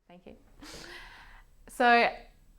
Thank you. So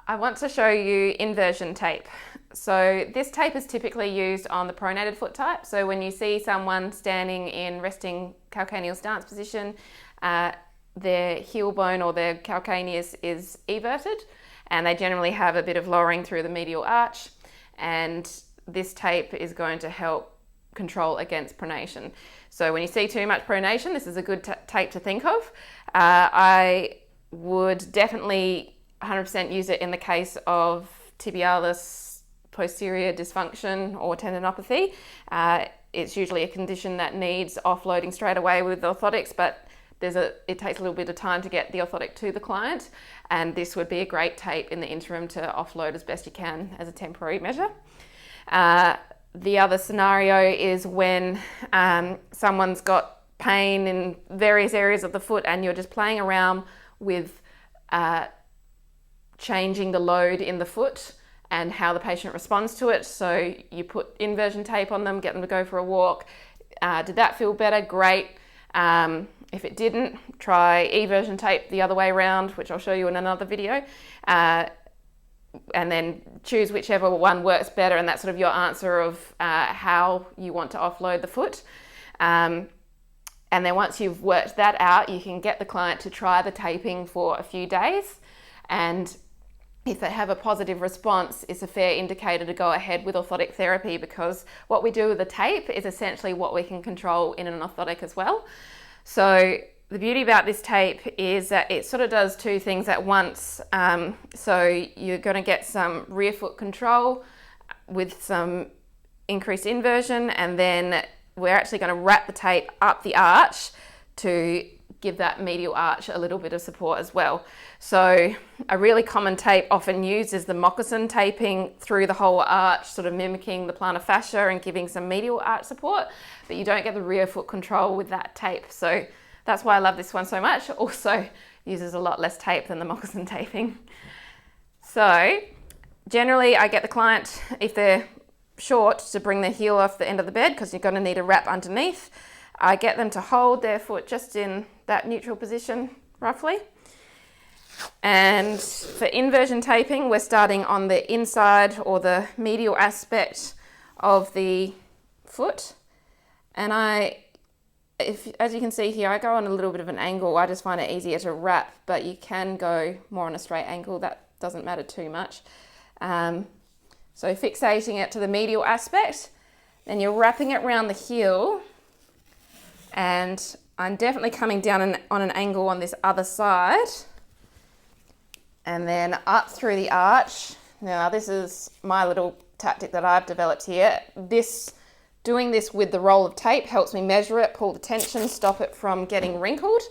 I want to show you inversion tape. So this tape is typically used on the pronated foot type. So when you see someone standing in resting calcaneal stance position, their heel bone or their calcaneus is everted, and they generally have a bit of lowering through the medial arch, and this tape is going to help control against pronation. So when you see too much pronation, this is a good tape to think of. I would definitely 100% use it in the case of tibialis posterior dysfunction or tendinopathy. It's usually a condition that needs offloading straight away with orthotics, but it takes a little bit of time to get the orthotic to the client, and this would be a great tape in the interim to offload as best you can as a temporary measure. The other scenario is when someone's got pain in various areas of the foot and you're just playing around with changing the load in the foot and how the patient responds to it. So you put inversion tape on them, get them to go for a walk. Did that feel better? Great. If it didn't, try eversion tape the other way around, which I'll show you in another video, and then choose whichever one works better, and that's sort of your answer of how you want to offload the foot. And then once you've worked that out, you can get the client to try the taping for a few days, and if they have a positive response, it's a fair indicator to go ahead with orthotic therapy, because what we do with the tape is essentially what we can control in an orthotic as well. So the beauty about this tape is that it sort of does two things at once. So you're going to get some rear foot control with some increased inversion, and then we're actually going to wrap the tape up the arch to give that medial arch a little bit of support as well. So a really common tape often used is the moccasin taping through the whole arch, sort of mimicking the plantar fascia and giving some medial arch support, but you don't get the rear foot control with that tape. So that's why I love this one so much. Also uses a lot less tape than the moccasin taping. So generally I get the client, if they're short, to bring their heel off the end of the bed, because you're going to need a wrap underneath. I get them to hold their foot just in that neutral position, roughly. And for inversion taping, we're starting on the inside or the medial aspect of the foot. And as you can see here, I go on a little bit of an angle. I just find it easier to wrap, but you can go more on a straight angle. That doesn't matter too much. So fixating it to the medial aspect, then you're wrapping it around the heel, and I'm definitely coming down on an angle on this other side, and then up through the arch. Now this is my little tactic that I've developed here. Doing this with the roll of tape helps me measure it, pull the tension, stop it from getting wrinkled.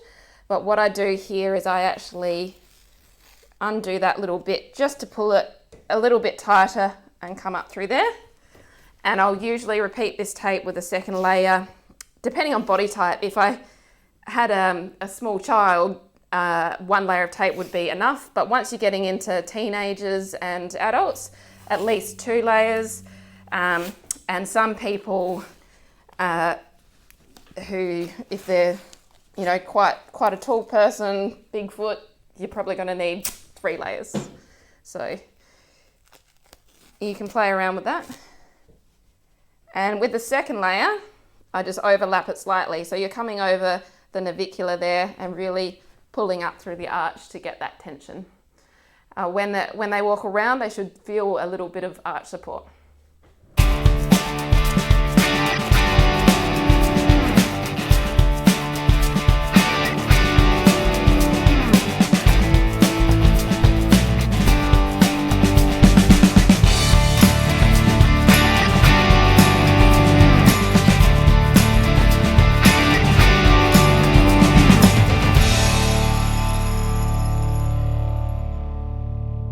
But what I do here is I actually undo that little bit just to pull it a little bit tighter and come up through there. And I'll usually repeat this tape with a second layer, depending on body type. If I had a small child, one layer of tape would be enough. But once you're getting into teenagers and adults, at least 2 layers. And some people who, if they're, quite a tall person, big foot, you're probably going to need 3 layers. So you can play around with that. And with the second layer, I just overlap it slightly. So you're coming over the navicular there and really pulling up through the arch to get that tension. When they walk around, they should feel a little bit of arch support.